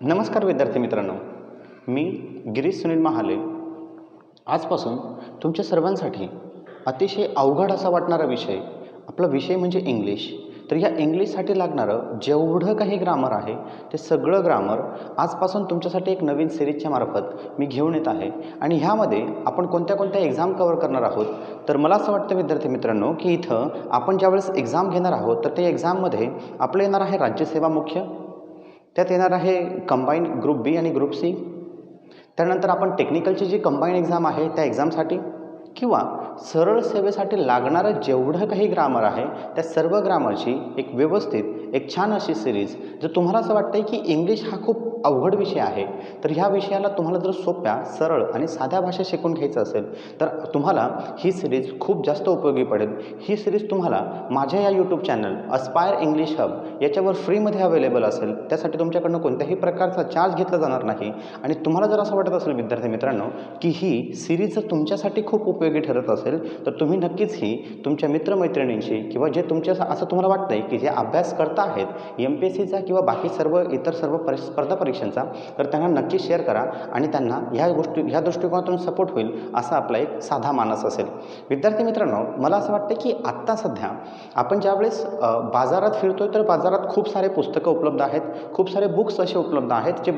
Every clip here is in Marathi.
नमस्कार विद्यार्थी मित्रांनो, मी गिरीश सुनील महाले आजपासून तुमच्या सर्वांसाठी अतिशय अवघड असा वाटणारा विषय, आपला विषय म्हणजे इंग्लिश. तर या इंग्लिशसाठी लागणारं जेवढं काही ग्रामर आहे ते सगळं ग्रामर आजपासून तुमच्यासाठी एक नवीन सिरीजच्या मार्फत मी घेऊन येत आहे. आणि ह्यामध्ये आपण कोणत्या कोणत्या एक्झाम कव्हर करणार आहोत. तर मला असं वाटतं विद्यार्थी मित्रांनो की इथं आपण ज्यावेळेस एक्झाम घेणार आहोत तर ते एक्झाममध्ये आपलं येणार आहे राज्यसेवा मुख्य, त्यात येणार आहे कंबाईंड ग्रुप बी आणि ग्रुप सी. त्यानंतर आपण टेक्निकलची जी कंबाईंड एक्झाम आहे त्या एक्झामसाठी किंवा सरळ सेवेसाठी लागणारं जेवढं काही ग्रामर आहे त्या सर्व ग्रामरची एक व्यवस्थित एक छान अशी सिरीज. जर तुम्हाला असं वाटतंय की इंग्लिश हा खूप अवघड विषय आहे तर ह्या विषयाला तुम्हाला जर सोप्या सरळ आणि साध्या भाषेत शिकून घ्यायचं असेल तर तुम्हाला ही सिरीज खूप जास्त उपयोगी पडेल. ही सिरीज तुम्हाला माझ्या या YouTube channel aspire English hub याच्यावर फ्रीमध्ये अवेलेबल असेल. त्यासाठी तुमच्याकडनं कोणत्याही प्रकारचा चार्ज घेतला जाणार नाही. आणि तुम्हाला जर असं वाटत असेल विद्यार्थी मित्रांनो की ही सिरीज जर तुमच्यासाठी खूप उपयोगी ठरत असेल तर तुम्ही नक्कीच ही तुमच्या मित्रमैत्रिणींशी किंवा जे तुमच्या असं तुम्हाला वाटतंय की जे अभ्यास करता आहेत MPSCचा किंवा बाकी इतर सर्व स्पर्धा परीक्षांचा, तर त्यांना नक्की शेअर करा आणि त्यांना ह्या दृष्टिकोनातून सपोर्ट होईल असा आपला एक साधा मानस असेल. विद्यार्थी मित्रांनो, मला असं वाटतं की आत्ता सध्या आपण ज्यावेळेस बाजारात फिरतोय तर बाजारात खूप सारे पुस्तकं उपलब्ध आहेत, खूप सारे बुक्स असे उपलब्ध आहेत जे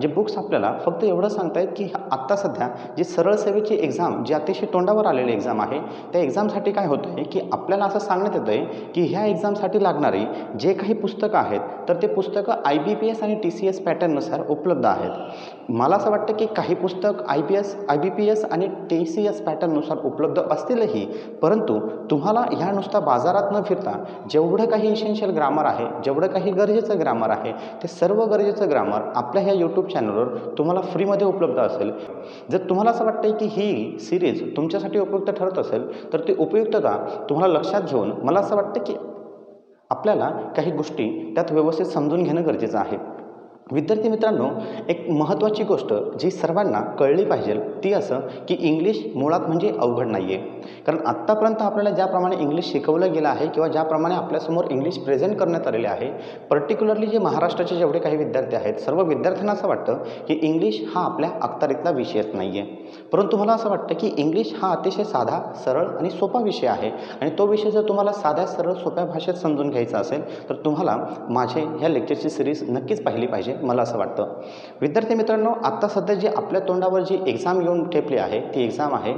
बुक्स आपल्याला फक्त एवढं सांगतायत की आत्ता सध्या जी सरळ सेवेची एक्झाम जी अतिशय तोंडावर आलेली एक्झाम आहे त्या एक्झामसाठी काय होतं आहे की आपल्याला असं सांगण्यात येतं आहे की ह्या एक्झामसाठी लागणारी जे काही पुस्तकं आहेत तर ते पुस्तकं IBPS आणि TCS पॅटर्ननुसार उपलब्ध आहेत. मला असं वाटतं की काही पुस्तक IBPS आणि TCS पॅटर्ननुसार उपलब्ध असतीलही, परंतु तुम्हाला ह्या नुसता बाजारात न फिरता जेवढं काही इसेन्शियल ग्रामर आहे, जेवढं काही गरजेचं ग्रामर आहे ते सर्व गरजेचं ग्रामर आपल्या ह्या यूट्यूब चॅनलवर तुम्हाला फ्रीमध्ये उपलब्ध असेल. जर तुम्हाला असं वाटतं की ही सिरीज तुमच्यासाठी उपयुक्त ठरत असेल तर ती उपयुक्तता तुम्हाला लक्षात घेऊन मला असं वाटतं की आपल्याला काही गोष्टी त्यात व्यवस्थित समजून घेणं गरजेचं आहे. विद्यार्थी मित्रांनो, एक महत्त्वाची गोष्ट जी सर्वांना कळली पाहिजे ती असं की इंग्लिश मुळात म्हणजे अवघड नाही आहे. कारण आत्तापर्यंत आपल्याला ज्याप्रमाणे इंग्लिश शिकवलं गेलं आहे किंवा ज्याप्रमाणे आपल्यासमोर इंग्लिश प्रेझेंट करण्यात आलेले आहे, पर्टिक्युलरली जे महाराष्ट्राचे जेवढे काही विद्यार्थी आहेत सर्व विद्यार्थ्यांना असं वाटतं की इंग्लिश हा आपल्या अखत्यारीतला विषयच नाही आहे. परंतु मला असं वाटतं की इंग्लिश हा अतिशय साधा, सरळ आणि सोपा विषय आहे. आणि तो विषय जर तुम्हाला साध्या, सरळ, सोप्या भाषेत समजून घ्यायचा असेल तर तुम्हाला माझे ह्या लेक्चरची सिरीज नक्कीच पाहिली पाहिजे मला असं वाटतं. विद्यार्थी मित्रांनो, आत्ता सध्या जी आपल्या तोंडावर जी एक्झाम येऊन ठेपली आहे ती एक्झाम आहे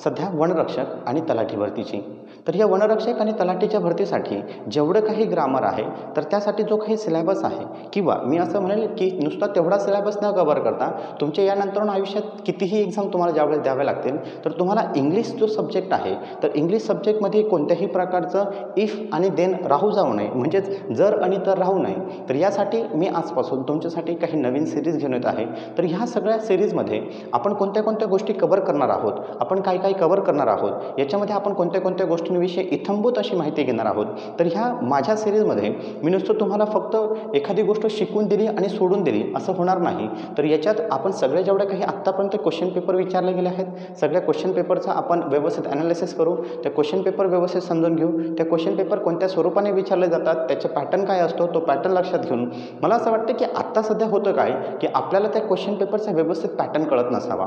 सध्या वनरक्षक आणि तलाठी भरतीची. तर या वनरक्षक आणि तलाठीच्या भरतीसाठी जेवढं काही ग्रामर आहे तर त्यासाठी जो काही सिलेबस आहे किंवा मी असं म्हणेल की नुसता तेवढा सिलेबस न कव्हर करता तुमच्या यानंतर आयुष्यात कितीही एक्झाम तुम्हाला ज्यावेळेस द्याव्या लागतील तर तुम्हाला इंग्लिश जो सब्जेक्ट आहे तर इंग्लिश सब्जेक्टमध्ये कोणत्याही प्रकारचं इफ आणि देन राहू जाऊ नये, म्हणजेच जर आणि तर राहू नये. तर यासाठी मी आजपासून तुमच्यासाठी काही नवीन सिरीज घेऊन येत आहे. तर ह्या सगळ्या सिरीजमध्ये आपण कोणत्या कोणत्या गोष्टी कव्हर करणार आहोत, आपण काय काय कव्हर करणार आहोत, याच्यामध्ये आपण कोणत्या कोणत्या गोष्टींविषयी इत्थंभूत अशी माहिती घेणार आहोत. तर ह्या माझ्या सिरीजमध्ये मी नुसतं तुम्हाला फक्त एखादी गोष्ट शिकून दिली आणि सोडून दिली असं होणार नाही. तर याच्यात आपण सगळ्या जेवढ्या काही आत्तापर्यंत क्वेश्चन पेपर विचारले गेले आहेत सगळ्या क्वेश्चन पेपरचा आपण व्यवस्थित ॲनालिसिस करू, त्या क्वेश्चन पेपर व्यवस्थित समजून घेऊ, त्या क्वेश्चन पेपर कोणत्या स्वरूपाने विचारले जातात, त्याचे पॅटर्न काय असतो तो पॅटर्न लक्षात घेऊन मला असं वाटतं की आत्ता सध्या होतं काय की आपल्याला त्या क्वेश्चन पेपरचा व्यवस्थित पॅटर्न कळत नसावा.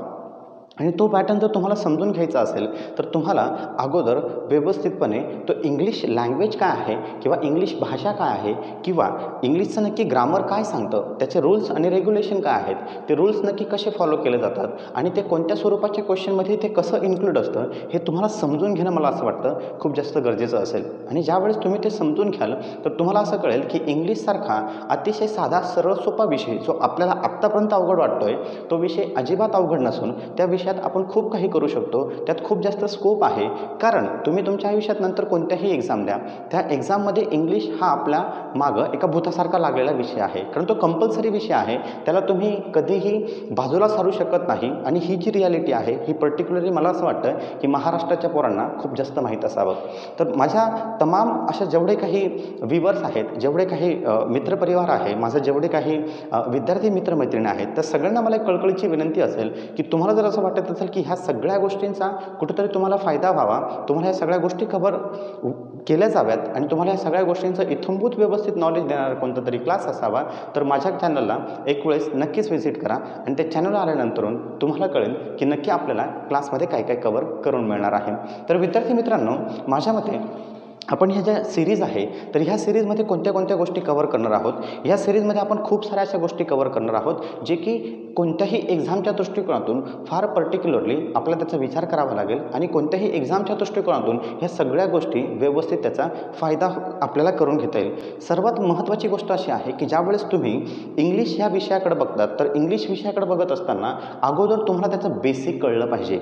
आणि तो पॅटर्न जर तुम्हाला समजून घ्यायचा असेल तर तुम्हाला अगोदर व्यवस्थितपणे तो इंग्लिश लँग्वेज काय आहे किंवा इंग्लिश भाषा काय आहे किंवा इंग्लिशचं नक्की ग्रामर काय सांगतं, त्याचे रूल्स आणि रेग्युलेशन काय आहेत, ते रूल्स नक्की कसे फॉलो केले जातात आणि ते कोणत्या स्वरूपाच्या क्वेश्चनमध्ये ते कसं इन्क्लूड असतं हे तुम्हाला समजून घेणं मला असं वाटतं खूप जास्त गरजेचं असेल. आणि ज्यावेळेस तुम्ही ते समजून घ्याल तर तुम्हाला असं कळेल की इंग्लिशसारखा अतिशय साधा, सरळ, सोपा विषय जो आपल्याला आत्तापर्यंत अवघड वाटतोय तो विषय अजिबात अवघड नसून त्या विषयात आपण खूप काही करू शकतो. त्यात खूप जास्त स्कोप आहे. कारण तुम्ही तुमच्या आयुष्यात नंतर कोणत्याही एक्झाम द्या, त्या एक्झाममध्ये इंग्लिश हा आपल्या मागं एका भूतासारखा लागलेला विषय आहे. कारण तो कंपल्सरी विषय आहे, त्याला तुम्ही कधीही बाजूला सारू शकत नाही. आणि ही जी रियालिटी आहे ही पर्टिक्युलरली मला असं वाटतं की महाराष्ट्राच्या पोरांना खूप जास्त माहीत असावं. तर माझ्या तमाम अशा जेवढे काही व्ह्यूअर्स आहेत, जेवढे काही मित्रपरिवार आहे, माझं जेवढे काही विद्यार्थी मित्रमैत्रिणी आहेत, तर सगळ्यांना मला एक कळकळीची विनंती असेल की तुम्हाला जर असं वाटत असेल की ह्या सगळ्या गोष्टींचा कुठेतरी तुम्हाला फायदा व्हावा, तुम्हाला ह्या सगळ्या गोष्टी कव्हर केल्या जाव्यात आणि तुम्हाला ह्या सगळ्या गोष्टींचं इत्थंभूत व्यवस्थित नॉलेज देणारा कोणता तरी क्लास असावा, तर माझ्या चॅनलला एक वेळेस नक्कीच व्हिजिट करा आणि त्या चॅनलला आल्यानंतर तुम्हाला कळेल की नक्की आपल्याला क्लासमध्ये काय काय कव्हर करून मिळणार आहे. तर विद्यार्थी मित्रांनो, माझ्या मते आपण ह्या ज्या सिरीज आहे, तर ह्या सिरीजमध्ये कोणत्या कोणत्या गोष्टी कव्हर करणार आहोत. ह्या सिरीजमध्ये आपण खूप साऱ्या अशा गोष्टी कव्हर करणार आहोत जे की कोणत्याही एक्झामच्या दृष्टिकोनातून फार पर्टिक्युलरली आपल्याला त्याचा विचार करावा लागेल आणि कोणत्याही एक्झामच्या दृष्टिकोनातून ह्या सगळ्या गोष्टी व्यवस्थित त्याचा फायदा आपल्याला करून घेता येईल. सर्वात महत्त्वाची गोष्ट अशी आहे की ज्यावेळेस तुम्ही इंग्लिश ह्या विषयाकडे बघतात, तर इंग्लिश विषयाकडे बघत असताना अगोदर तुम्हाला त्याचं बेसिक कळलं पाहिजे.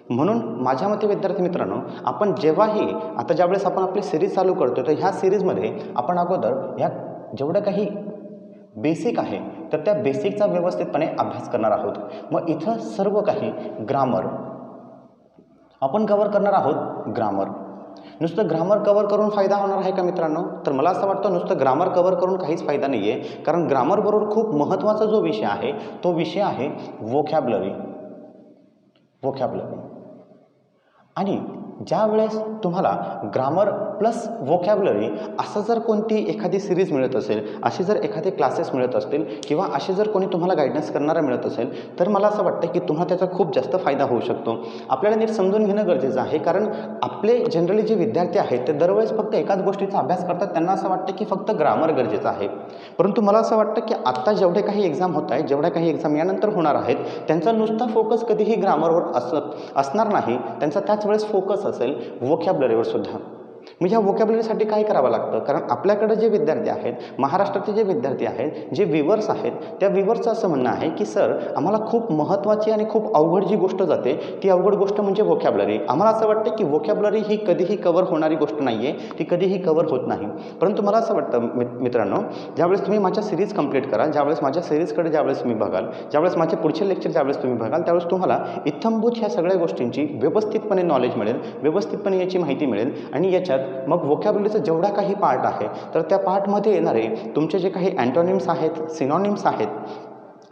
म्हणून माझ्या मते विद्यार्थी मित्रांनो, आपण जेव्हाही आता ज्यावेळेस आपण आपली सिरीज चालू करतो, तर ह्या सिरीजमध्ये आपण अगोदर ह्या जेवढं काही बेसिक आहे तर त्या बेसिकचा व्यवस्थितपणे अभ्यास करणार आहोत. मग इथं सर्व काही ग्रामर आपण कव्हर करणार आहोत. ग्रामर नुसतं ग्रामर कव्हर करून फायदा होणार आहे का मित्रांनो? तर मला असं वाटतं नुसतं ग्रामर कव्हर करून काहीच फायदा नाही आहे, कारण ग्रामरबरोबर खूप महत्त्वाचा जो विषय आहे तो विषय आहे व्होकॅब्युलरी. आणि ज्या वेळेस तुम्हाला ग्रामर प्लस व्होकॅब्युलरी असं जर कोणती एखादी सिरीज मिळत असेल, असे जर एखादे क्लासेस मिळत असतील किंवा असे जर कोणी तुम्हाला गायडन्स करणारा मिळत असेल, तर मला असं वाटतं की तुम्हाला त्याचा खूप जास्त फायदा होऊ शकतो. आपल्याला नीट समजून घेणं गरजेचं आहे, कारण आपले जनरली जे विद्यार्थी आहेत ते दरवेळेस फक्त एकाच गोष्टीचा अभ्यास करतात. त्यांना असं वाटतं की फक्त ग्रामर गरजेचं आहे, परंतु मला असं वाटतं की आत्ता जेवढे काही एक्झाम होत आहेत, जेवढ्या काही एक्झाम यानंतर होणार आहेत, त्यांचा नुसता फोकस कधीही ग्रामरवर असणार नाही. त्यांचा त्याच वेळेस फोकस असेल व्होकॅब्युलरीवर सुद्धा. म्हणजे ह्या व्होकॅब्युलरीसाठी काय करावं लागतं, कारण आपल्याकडे जे विद्यार्थी आहेत, महाराष्ट्राचे जे विद्यार्थी आहेत, जे व्ह्यूअर्स आहेत, त्या व्ह्यूअर्सचं असं म्हणणं आहे की सर, आम्हाला खूप महत्त्वाची आणि खूप अवघड जी गोष्ट जाते ती अवघड गोष्ट म्हणजे व्होकॅब्युलरी. आम्हाला असं वाटतं की व्होकॅब्युलरी ही कधीही कव्हर होणारी गोष्ट नाही आहे, ती कधीही कव्हर होत नाही. परंतु मला असं वाटतं मित्रांनो, ज्यावेळेस तुम्ही माझ्या सिरीज कंप्लीट कराल, ज्यावेळेस माझ्या सिरीजकडे ज्यावेळेस तुम्ही बघाल, ज्यावेळेस माझे पुढचे लेक्चर ज्यावेळेस तुम्ही बघाल, त्यावेळेस तुम्हाला इत्थंभूत ह्या सगळ्या गोष्टींची व्यवस्थितपणे नॉलेज मिळेल, व्यवस्थितपणे याची माहिती मिळेल आणि याच्यात मग व्होकॅब्युलरीचा जेवढा काही पार्ट आहे, तर त्या पार्टमध्ये येणारे तुमचे जे काही अँटोनिम्स आहेत, सिनॉनिम्स आहेत,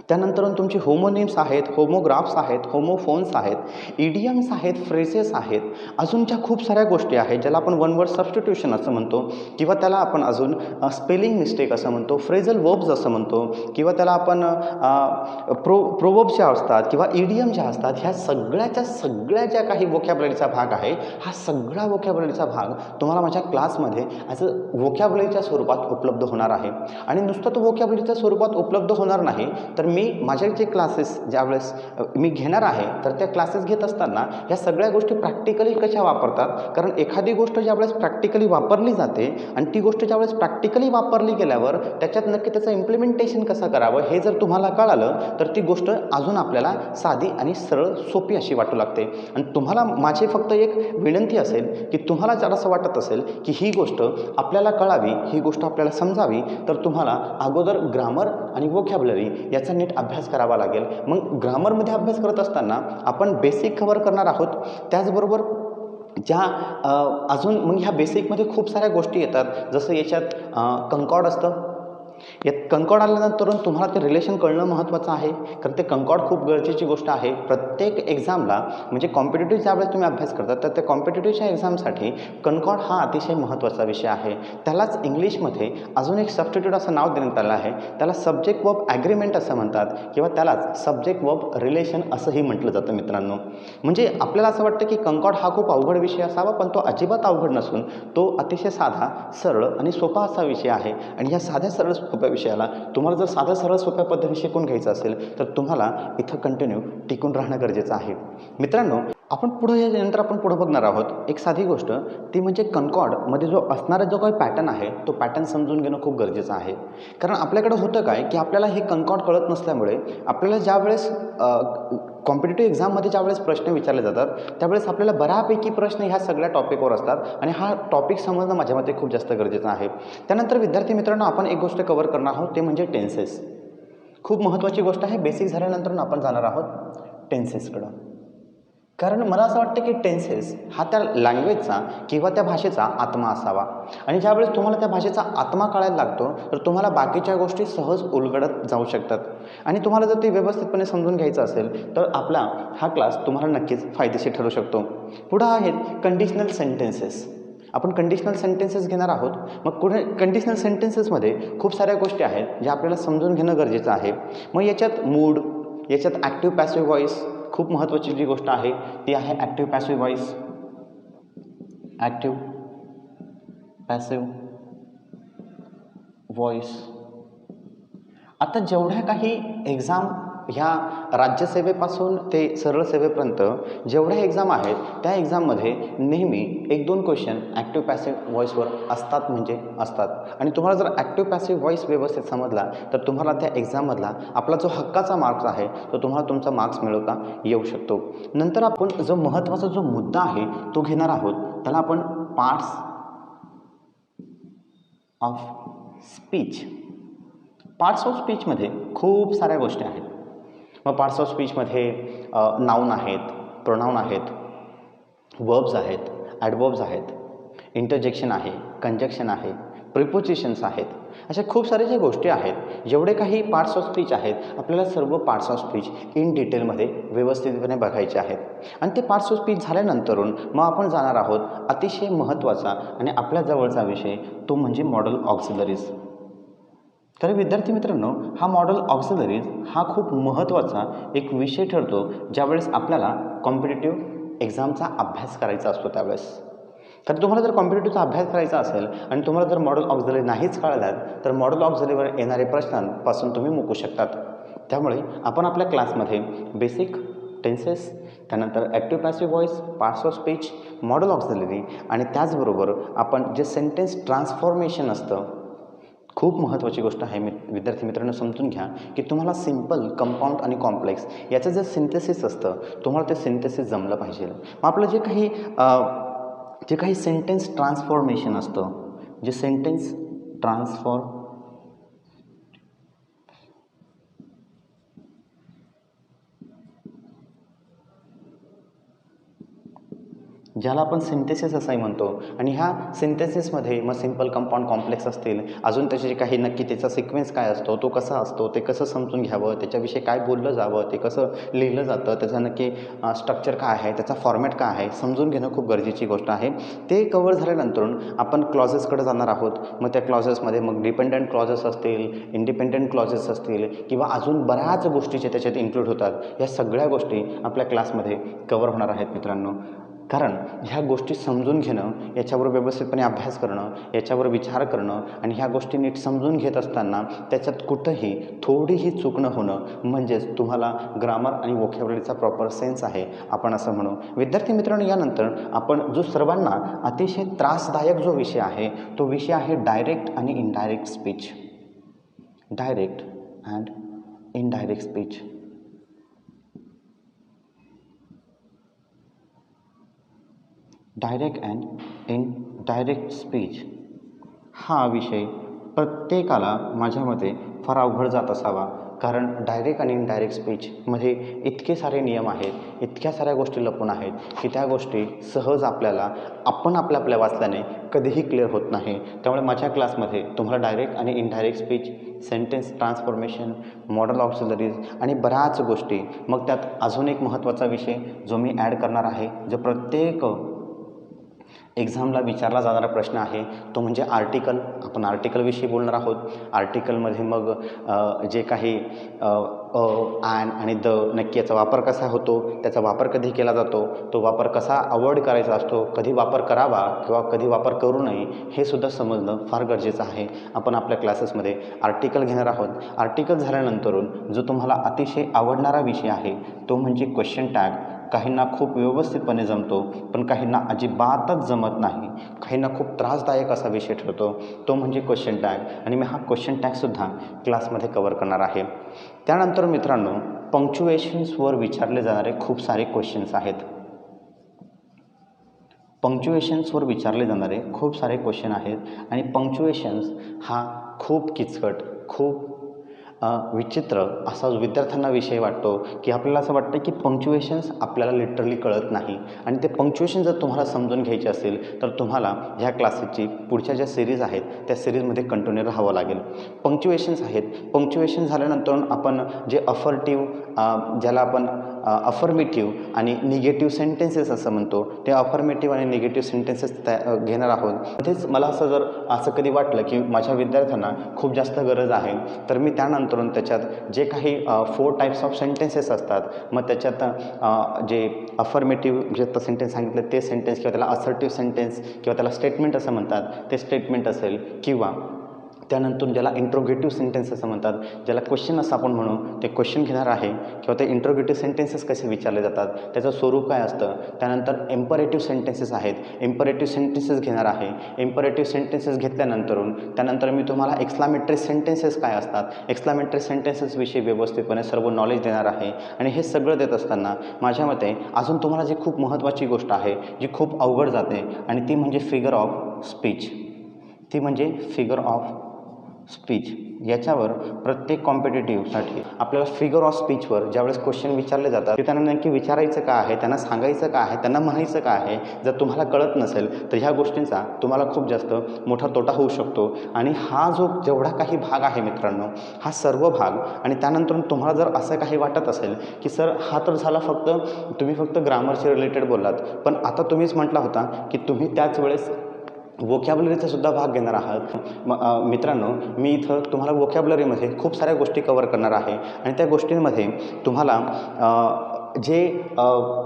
त्यानंतर तुमचे होमोनिम्स आहेत, होमोग्राफ्स आहेत, होमोफोन्स आहेत, इडियम्स आहेत, फ्रेसेस आहेत, अजून ज्या खूप साऱ्या गोष्टी आहेत ज्याला आपण वन वर्ड सबस्टिट्यूशन असं म्हणतो किंवा त्याला आपण अजून स्पेलिंग मिस्टेक असं म्हणतो, फ्रेझल वर्ब्स असं म्हणतो किंवा त्याला आपण प्रोवर्ब्स ज्या असतात किंवा इडियम ज्या असतात, ह्या सगळ्या ज्या काही व्होकॅब्युलरीचा भाग आहे, हा सगळा व्होकॅब्युलरीचा भाग तुम्हाला माझ्या क्लासमध्ये ॲज अ व्होकॅब्युलरीच्या स्वरूपात उपलब्ध होणार आहे. आणि नुसतं तो व्होकॅब्युलरीच्या स्वरूपात उपलब्ध होणार नाही, तर मी माझे जे क्लासेस ज्यावेळेस मी घेणार आहे, तर त्या क्लासेस घेत असताना ह्या सगळ्या गोष्टी प्रॅक्टिकली कशा वापरतात, कारण एखादी गोष्ट ज्यावेळेस प्रॅक्टिकली वापरली जाते आणि ती गोष्ट ज्यावेळेस प्रॅक्टिकली वापरली गेल्यावर त्याच्यात नक्की त्याचं इम्प्लिमेंटेशन कसं करावं हे जर तुम्हाला कळालं, तर ती गोष्ट अजून आपल्याला साधी आणि सरळ सोपी अशी वाटू लागते. आणि तुम्हाला माझी फक्त एक विनंती असेल की तुम्हाला जर असं वाटत असेल की ही गोष्ट आपल्याला कळावी, ही गोष्ट आपल्याला समजावी, तर तुम्हाला अगोदर ग्रामर आणि व्होकॅब्युलरी याचा नीट अभ्यास करावा लागेल. मग ग्रामरमध्ये अभ्यास करत असताना आपण बेसिक कव्हर करणार आहोत. त्याचबरोबर ज्या अजून मग ह्या बेसिकमध्ये खूप साऱ्या गोष्टी येतात, जसं याच्यात कंकॉर्ड असतं. यात कंकॉर्ड आल्यानंतर तुम्हाला ते रिलेशन कळणं महत्त्वाचं आहे, कारण ते कंकॉर्ड खूप गरजेची गोष्ट आहे. प्रत्येक एक्झामला म्हणजे कॉम्पिटिटिव्ह ज्यावेळेस तुम्ही अभ्यास करता, तर त्या कॉम्पिटिटिव्हच्या एक्झामसाठी कंकॉर्ड हा अतिशय महत्त्वाचा विषय आहे. त्यालाच इंग्लिशमध्ये अजून एक सबस्टिट्यूट असं नाव देण्यात आलं आहे. त्याला सब्जेक्ट वर्ब ॲग्रीमेंट असं म्हणतात किंवा त्यालाच सब्जेक्ट वर्ब रिलेशन असंही म्हटलं जातं मित्रांनो. म्हणजे आपल्याला असं वाटतं की कंकॉर्ड हा खूप अवघड विषय असावा, पण तो अजिबात अवघड नसून तो अतिशय साधा, सरळ आणि सोपा असा विषय आहे. आणि ह्या साध्या सरळ सोप्या विषयाला तुम्हाला जर साध्या सरळ सोप्या पद्धतीने शिकून घ्यायचं असेल, तर तुम्हाला इथं कंटिन्यू टिकून राहणं गरजेचं आहे. मित्रांनो, आपण पुढे बघणार आहोत एक साधी गोष्ट, ती म्हणजे कन्कॉर्डमध्ये जो असणारा जो काही पॅटर्न आहे, तो पॅटर्न समजून घेणं खूप गरजेचं आहे. कारण आपल्याकडे होतं काय की आपल्याला हे कन्कॉर्ड कळत नसल्यामुळे आपल्याला ज्यावेळेस कॉम्पिटिटिव्ह एक्झाममध्ये ज्यावेळेस प्रश्न विचारले जातात, त्यावेळेस आपल्याला बऱ्यापैकी प्रश्न ह्या सगळ्या टॉपिकवर असतात आणि हा टॉपिक समजणं माझ्या मते खूप जास्त गरजेचं आहे. त्यानंतर विद्यार्थी मित्रांनो, आपण एक गोष्ट कव्हर करणार आहोत, ते म्हणजे टेन्सेस. खूप महत्त्वाची गोष्ट आहे. बेसिक झाल्यानंतर आपण जाणार आहोत टेन्सेसकडं. कारण मला असं वाटतं की टेन्सेस हा त्या लँग्वेजचा किंवा त्या भाषेचा आत्मा असावा आणि ज्यावेळेस तुम्हाला त्या भाषेचा आत्मा कळायला लागतो तर तुम्हाला बाकीच्या गोष्टी सहज उलगडत जाऊ शकतात आणि तुम्हाला जर ते व्यवस्थितपणे समजून घ्यायचं असेल तर आपला हा क्लास तुम्हाला नक्कीच फायदेशीर ठरू शकतो. पुढं आहेत कंडिशनल सेंटेन्सेस. आपण कंडिशनल सेंटेन्सेस घेणार आहोत. मग कुठे कंडिशनल सेंटेन्सेसमध्ये खूप साऱ्या गोष्टी आहेत ज्या आपल्याला समजून घेणं गरजेचं आहे. मग याच्यात मूड, याच्यात ॲक्टिव्ह पॅसिव्ह व्हॉईस, खूप महत्त्वाची जी गोष्ट आहे ती आहे active passive voice. Active passive voice. आता जेवढ्या काही एक्झाम ह्या राज्यसेवेपासून ते सरळ सेवेपर्यंत जेवढ्या एक्झाम आहेत त्या एक्झाममध्ये नेहमी 1-2 क्वेश्चन ॲक्टिव्ह पॅसिव्ह व्हॉईसवर असतात म्हणजे असतात आणि तुम्हाला जर ॲक्टिव्ह पॅसिव्ह व्हॉईस व्यवस्थित समजला तर तुम्हाला त्या एक्झाममधला आपला जो हक्काचा मार्क्स आहे तो तुम्हाला तुमचा मार्क्स मिळवता येऊ शकतो. नंतर आपण जो महत्त्वाचा जो मुद्दा आहे तो घेणार आहोत, त्याला आपण parts of speech. Parts of स्पीचमध्ये खूप साऱ्या गोष्टी आहेत. मग पार्ट्स ऑफ स्पीचमध्ये नाऊन आहेत, प्रोनाऊन आहेत, वर्ब्स आहेत, ॲडवर्ब्स आहेत, इंटरजेक्शन आहे, कंजक्शन आहे, प्रिपोजिशन्स आहेत. अशा खूप साऱ्या ज्या गोष्टी आहेत, जेवढे काही पार्ट्स ऑफ स्पीच आहेत आपल्याला सर्व पार्ट्स ऑफ स्पीच इन डिटेलमध्ये व्यवस्थितपणे बघायचे आहेत. आणि ते पार्ट्स ऑफ स्पीच झाल्यानंतरून मग आपण जाणार आहोत अतिशय महत्त्वाचा आणि आपल्या जवळचा विषय, तो म्हणजे मॉडल ऑक्झिलरीज. तर विद्यार्थी मित्रांनो, हा मॉडल ऑक्झिलरीज हा खूप महत्त्वाचा एक विषय ठरतो ज्यावेळेस आपल्याला कॉम्पिटिटिव्ह एक्झामचा अभ्यास करायचा असतो त्यावेळेस. तर तुम्हाला जर कॉम्पिटिटिव्हचा अभ्यास करायचा असेल आणि तुम्हाला जर मॉडल ऑक्झिलरी नाहीच कळलात तर मॉडल ऑक्झिलरीवर येणारे प्रश्नांपासून तुम्ही मुकू शकतात. त्यामुळे आपण आपल्या क्लासमध्ये बेसिक टेन्सेस, त्यानंतर active passive voice, parts of speech, modal auxiliary आणि त्याचबरोबर आपण जे सेंटेन्स ट्रान्सफॉर्मेशन असतं, खूप महत्त्वाची गोष्ट आहे विद्यार्थी मित्रांनो, समजून घ्या की तुम्हाला सिम्पल, कंपाऊंड आणि कॉम्प्लेक्स याचं जे सिंथेसिस असतं तुम्हाला ते सिंथेसिस जमलं पाहिजे. मग आपलं जे काही सेंटेन्स ट्रान्सफॉर्मेशन असतं, जे सेंटेन्स ज्याला आपण सिंथेसिस असंही म्हणतो आणि ह्या सिंथेसिसमध्ये मग सिम्पल, कंपाऊंड, कॉम्प्लेक्स असतील, अजून त्याचे काही नक्की त्याचा सिक्वेन्स काय असतो, तो कसा असतो, ते कसं समजून घ्यावं, त्याच्याविषयी काय बोललं जावं, ते कसं लिहिलं जातं, त्याचं नक्की स्ट्रक्चर काय आहे, त्याचा फॉर्मॅट काय आहे, समजून घेणं खूप गरजेची गोष्ट आहे. ते कवर झाल्यानंतर आपण क्लॉजेसकडे जाणार आहोत. मग त्या क्लॉजेसमध्ये मग डिपेंडंट क्लॉजेस असतील, इंडिपेंडंट क्लॉजेस असतील किंवा अजून बऱ्याच गोष्टी त्याच्यात इन्क्लूड होतात. या सगळ्या गोष्टी आपल्या क्लासमध्ये कवर होणार आहेत मित्रांनो. कारण ह्या गोष्टी समजून घेणं, याच्यावर व्यवस्थितपणे अभ्यास करणं, याच्यावर विचार करणं आणि ह्या गोष्टी नीट समजून घेत असताना त्याच्यात कुठंही थोडीही चूक न होणं म्हणजेच तुम्हाला ग्रामर आणि व्होकॅब्युलरीचा प्रॉपर सेन्स आहे आपण असं म्हणू. विद्यार्थी मित्रांनो, यानंतर आपण जो सर्वांना अतिशय त्रासदायक जो विषय आहे तो विषय आहे डायरेक्ट आणि indirect speech. Direct and indirect speech. Direct and indirect speech हा विषय प्रत्येकाला माझ्या मते फार अवघड जात असावा. कारण डायरेक्ट आणि इनडायरेक्ट स्पीचमध्ये इतके सारे नियम आहेत, इतक्या साऱ्या गोष्टी लपून आहेत की त्या गोष्टी सहज आपण आपल्या वाचल्याने कधीही क्लिअर होत नाही. त्यामुळे माझ्या क्लासमध्ये तुम्हाला डायरेक्ट आणि indirect speech, sentence transformation, model auxiliaries आणि बऱ्याच गोष्टी, मग त्यात अजून एक महत्त्वाचा विषय जो मी ॲड करणार आहे, जो प्रत्येक एक्झामला विचारला जाणारा प्रश्न आहे, तो म्हणजे आर्टिकल. आपण आर्टिकलविषयी बोलणार आहोत. आर्टिकलमध्ये मग जे काही ॲन आणि द नक्की याचा वापर कसा होतो, त्याचा वापर कधी केला जातो, तो वापर कसा अवॉइड करायचा असतो, कधी वापर करावा किंवा कधी वापर करू नये, हे सुद्धा समजणं फार गरजेचं आहे. आपण आपल्या क्लासेसमध्ये आर्टिकल घेणार आहोत. आर्टिकल झाल्यानंतरून जो तुम्हाला अतिशय आवडणारा विषय आहे तो म्हणजे क्वेश्चन टॅग. काहींना खूप व्यवस्थितपणे जमतो, पण काहींना अजिबातच जमत नाही. काहींना खूप त्रासदायक असा विषय ठरतो, तो म्हणजे क्वेश्चन टॅग. आणि मी हा क्वेश्चन टॅगसुद्धा क्लासमध्ये कवर करणार आहे. त्यानंतर मित्रांनो, पंक्च्युएशन्सवर विचारले जाणारे खूप सारे क्वेश्चन्स आहेत. पंक्च्युएशन्सवर विचारले जाणारे खूप सारे क्वेश्चन आहेत आणि पंक्च्युएशन्स हा खूप किचकट, खूप विचित्र असा विद्यार्थ्यांना विषय वाटतो की आपल्याला असं वाटतं की पंक्च्युएशन्स आपल्याला लिटरली कळत नाही आणि ते पंक्च्युएशन जर तुम्हाला समजून घ्यायचे असेल तर तुम्हाला ह्या क्लासेसची पुढच्या ज्या सिरीज आहेत त्या सिरीजमध्ये कंटिन्यू राहावं लागेल. पंक्च्युएशन्स आहेत. पंक्च्युएशन झाल्यानंतर आपण जे ज्याला आपण अफर्मेटिव्ह आणि निगेटिव्ह सेंटेन्सेस असं म्हणतो, ते अफर्मेटिव्ह आणि निगेटिव्ह सेंटेन्सेस घेणार आहोत. तेच मला असं कधी वाटलं की माझ्या विद्यार्थ्यांना खूप जास्त गरज आहे, तर मी त्यानंतर त्याच्यात जे काही 4 टाईप्स ऑफ सेंटेन्सेस असतात, मग त्याच्यात जे अफर्मेटिव्ह जे सेंटेन्स सांगितले ते सेंटेन्स किंवा त्याला असर्टिव्ह सेंटेन्स किंवा त्याला स्टेटमेंट असं म्हणतात ते स्टेटमेंट असेल, किंवा त्यानंतर ज्याला इंट्रोगेटिव्ह सेंटेन्स असं म्हणतात, ज्याला क्वेश्चन असं आपण म्हणू, ते क्वेश्चन घेणार आहे. किंवा ते इंट्रोगेटिव्ह सेंटेन्सेस कसे विचारले जातात, त्याचं स्वरूप काय असतं. त्यानंतर इम्परेटिव्ह सेंटेन्सेस आहेत, इम्परेटिव्ह सेंटेन्सेस घेणार आहे. इम्परेटिव्ह सेंटेन्सेस त्यानंतर मी तुम्हाला एक्सक्लामेटरी सेंटेन्सेस काय असतात, एक्सक्लामेटरी सेंटेन्सेसविषयी व्यवस्थितपणे सर्व नॉलेज देणार आहे. आणि हे सगळं देत असताना माझ्या मते अजून तुम्हाला जी खूप महत्त्वाची गोष्ट आहे, जी खूप अवघड जाते, आणि ती म्हणजे फिगर ऑफ स्पीच. याच्यावर प्रत्येक कॉम्पिटेटिव्हसाठी आपल्याला फिगर ऑफ स्पीचवर ज्यावेळेस क्वेश्चन विचारले जातात ते त्यांना नक्की विचारायचं का आहे, त्यांना सांगायचं का आहे, त्यांना म्हणायचं का आहे. जर तुम्हाला कळत नसेल तर ह्या गोष्टींचा तुम्हाला खूप जास्त मोठा तोटा होऊ शकतो. आणि हा जेवढा काही भाग आहे मित्रांनो, हा सर्व भाग, आणि त्यानंतर तुम्हाला जर असं काही वाटत असेल की सर हा तर झाला तुम्ही फक्त ग्रामरशी रिलेटेड बोललात, पण आता तुम्हीच म्हटला होता की तुम्ही त्याच वेळेस वोकॅब्युलरीचा सुद्धा भाग घेणार आहात. मित्रांनो, मी इथं तुम्हाला वोकॅब्युलरीमध्ये खूप साऱ्या गोष्टी कव्हर करणार आहे, आणि त्या गोष्टींमध्ये तुम्हाला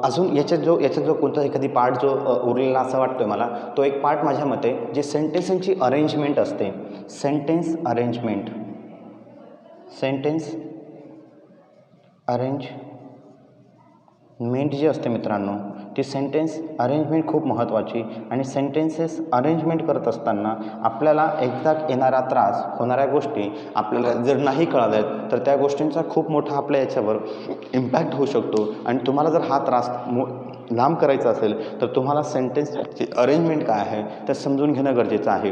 अजून याच्यात जो कोणता एखादी पार्ट जो उरलेला असं वाटतोय मला, तो एक पार्ट माझ्या मते जे सेंटेन्सची अरेंजमेंट असते, सेंटेन्स अरेंजमेंट जी असते मित्रांनो, ती सेंटेन्स अरेंजमेंट खूप महत्त्वाची. आणि सेंटेन्सेस अरेंजमेंट करत असताना आपल्याला एकदा येणारा त्रास, होणाऱ्या गोष्टी आपल्याला जर नाही कळाल्यात तर त्या गोष्टींचा खूप मोठा आपल्या याच्यावर इम्पॅक्ट होऊ शकतो. आणि तुम्हाला जर हा त्रास लांब करायचा असेल तर तुम्हाला सेंटेन्सची अरेंजमेंट काय आहे ते समजून घेणं गरजेचं आहे.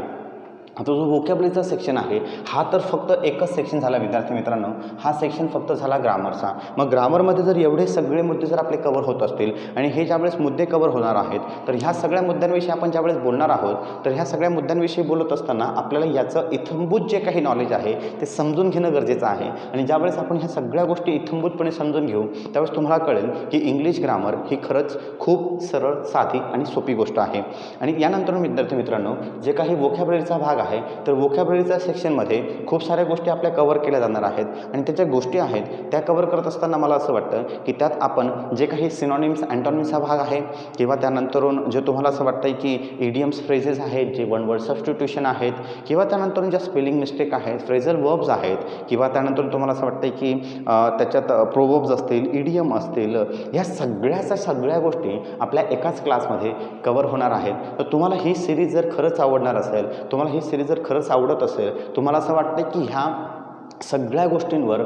आता जो वोकॅब्युलरीचा सेक्शन आहे, हा तर फक्त एकच सेक्शन झाला विद्यार्थी मित्रांनो, हा सेक्शन फक्त झाला ग्रामरचा. मग ग्रामरमध्ये जर एवढे सगळे मुद्दे जर आपले कव्हर होत असतील, आणि हे ज्यावेळेस मुद्दे कव्हर होणार आहेत, तर ह्या सगळ्या मुद्द्यांविषयी आपण ज्यावेळेस बोलणार आहोत, तर ह्या सगळ्या मुद्द्यांविषयी बोलत असताना आपल्याला याचं इत्थंभूत जे काही नॉलेज आहे ते समजून घेणं गरजेचं आहे. आणि ज्यावेळेस आपण ह्या सगळ्या गोष्टी इत्थंभूतपणे समजून घेऊ, त्यावेळेस तुम्हाला कळेल की इंग्लिश ग्रामर ही खरंच खूप सरळ, साधी आणि सोपी गोष्ट आहे. आणि यानंतर विद्यार्थी मित्रांनो, जे काही वोकॅब्युलरीचा भाग आहे, तर वोकॅब्युलरीच्या सेक्शनमध्ये खूप साऱ्या गोष्टी आपल्या कव्हर केल्या जाणार आहेत. आणि त्या ज्या गोष्टी आहेत त्या कव्हर करत असताना मला असं वाटतं की त्यात आपण जे काही सिनॉनिम्स, अँटॉनिम्सचा भाग आहे, किंवा त्यानंतरून जे तुम्हाला असं वाटतं की इडियम्स, फ्रेजेस आहेत, जे वन वर्ड सबस्टिट्यूशन आहेत, किंवा त्यानंतर ज्या स्पेलिंग मिस्टेक आहेत, फ्रेझल वर्ब्स आहेत, किंवा त्यानंतर तुम्हाला असं वाटतं की त्याच्यात प्रोवर्ब्स असतील, इडियम असतील, ह्या सगळ्या गोष्टी आपल्या एकाच क्लासमध्ये कव्हर होणार आहेत. तर तुम्हाला ही सिरीज जर खरंच आवडणार असेल, तुम्हाला ही सिरीज जर खरंच आवडत असेल, तुम्हाला असं वाटतं की ह्या सगळ्या गोष्टींवर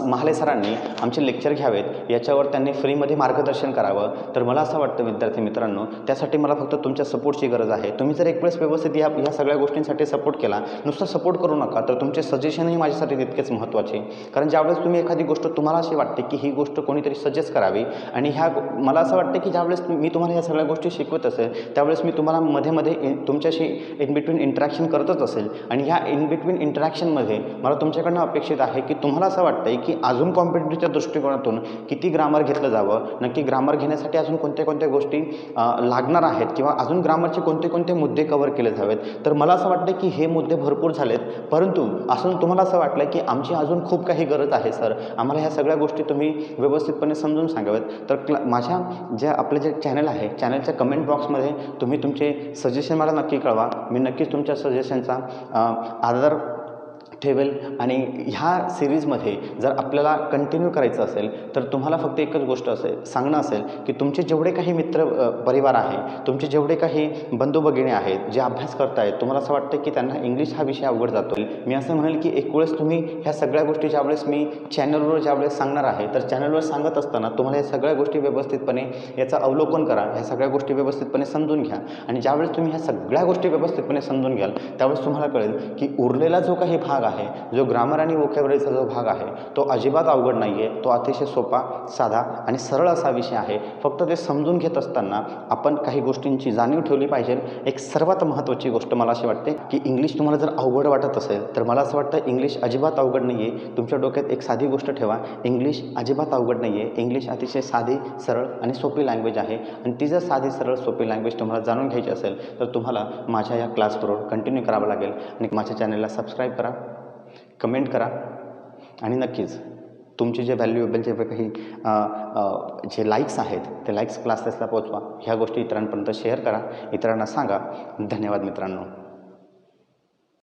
महाले सरांनी आमचे लेक्चर घ्यावेत, याच्यावर त्यांनी फ्रीमध्ये मार्गदर्शन करावं, तर मला असं वाटतं विद्यार्थी मित्रांनो, त्यासाठी मला फक्त तुमच्या सपोर्टची गरज आहे. तुम्ही जर एक वेळेस व्यवस्थित ह्या सगळ्या गोष्टींसाठी सपोर्ट केला, नुसतं सपोर्ट करू नका, तर तुमचे सजेशनही माझ्यासाठी तितकेच महत्त्वाचे. कारण ज्यावेळेस तुम्ही एखादी गोष्ट तुम्हाला अशी वाटते की ही गोष्ट कोणीतरी सजेस्ट करावी, आणि मला असं वाटतं की ज्यावेळेस मी तुम्हाला ह्या सगळ्या गोष्टी शिकवत असेल, त्यावेळेस मी तुम्हाला मध्ये तुमच्याशी इन बिटवीन इंटरॅक्शन करतच असेल. आणि ह्या इन बिटवीन इंटरॅक्शनमध्ये मला तुमच्याकडनं अपेक्षित आहे की तुम्हाला असं वाटतंय की अजून कॉम्पिटिटिव्हच्या दृष्टिकोनातून किती ग्रामर घेतलं जावं, नक्की ग्रामर घेण्यासाठी अजून कोणत्या गोष्टी लागणार आहेत, किंवा अजून ग्रामरचे कोणते मुद्दे कव्हर केले जावेत. तर मला असं वाटतं की हे मुद्दे भरपूर झालेत, परंतु असून तुम्हाला असं वाटलं की आमची अजून खूप काही गरज आहे सर, आम्हाला ह्या सगळ्या गोष्टी तुम्ही व्यवस्थितपणे समजून सांगाव्यात, तर माझ्या आपलं जे चॅनल आहे, चॅनलच्या कमेंट बॉक्समध्ये तुम्ही तुमचे सजेशन मला नक्की कळवा. मी नक्कीच तुमच्या सजेशनचा आदर ठेवेल. आणि ह्या सिरीजमध्ये जर आपल्याला कंटिन्यू करायचं असेल तर तुम्हाला फक्त एकच गोष्ट सांगणं असेल की तुमचे जेवढे काही मित्र परिवार आहे, तुमचे जेवढे काही बंधू भगिनी आहेत जे अभ्यास करतायत, तुम्हाला असं वाटतं की त्यांना इंग्लिश हा विषय अवघड जातो, मी असं म्हणेल की एक वेळेस तुम्ही ह्या सगळ्या गोष्टी ज्यावेळेस मी चॅनलवर ज्यावेळेस सांगणार आहे, तर चॅनलवर सांगत असताना तुम्हाला ह्या सगळ्या गोष्टी व्यवस्थितपणे याचं अवलोकन करा, ह्या सगळ्या गोष्टी व्यवस्थितपणे समजून घ्या. आणि ज्यावेळेस तुम्ही ह्या सगळ्या गोष्टी व्यवस्थितपणे समजून घ्याल, त्यावेळेस तुम्हाला कळेल की उरलेला जो काही भाग आहे आहे, जो ग्रामर आणि वोकॅब्युलरीचा जो भाग आहे तो अजिबात अवघड नाही आहे. तो अतिशय सोपा, साधा आणि सरळ असा विषय आहे. फक्त ते समजून घेत असताना आपण काही गोष्टींची जाणीव ठेवली पाहिजे. एक सर्वात महत्त्वाची गोष्ट मला अशी वाटते की इंग्लिश तुम्हाला जर अवघड वाटत असेल तर मला असं वाटतं इंग्लिश अजिबात अवघड नाही आहे. तुमच्या डोक्यात एक साधी गोष्ट ठेवा, इंग्लिश अजिबात अवघड नाही आहे. इंग्लिश अतिशय साधी, सरळ आणि सोपी लँग्वेज आहे आणि ती जर साधी, सरळ, सोपी लँग्वेज तुम्हाला जाणून घ्यायची असेल तर तुम्हाला माझ्या या क्लासबरोबर कंटिन्यू करावं लागेल. आणि माझ्या चॅनलला सबस्क्राईब करा, कमेंट करा आणि नक्कीच तुमचे जे व्हॅल्युएबल जे काही जे लाईक्स आहेत ते लाईक्स क्लासेसला पोहोचवा. ह्या गोष्टी इतरांपर्यंत शेअर करा, इतरांना सांगा. धन्यवाद मित्रांनो.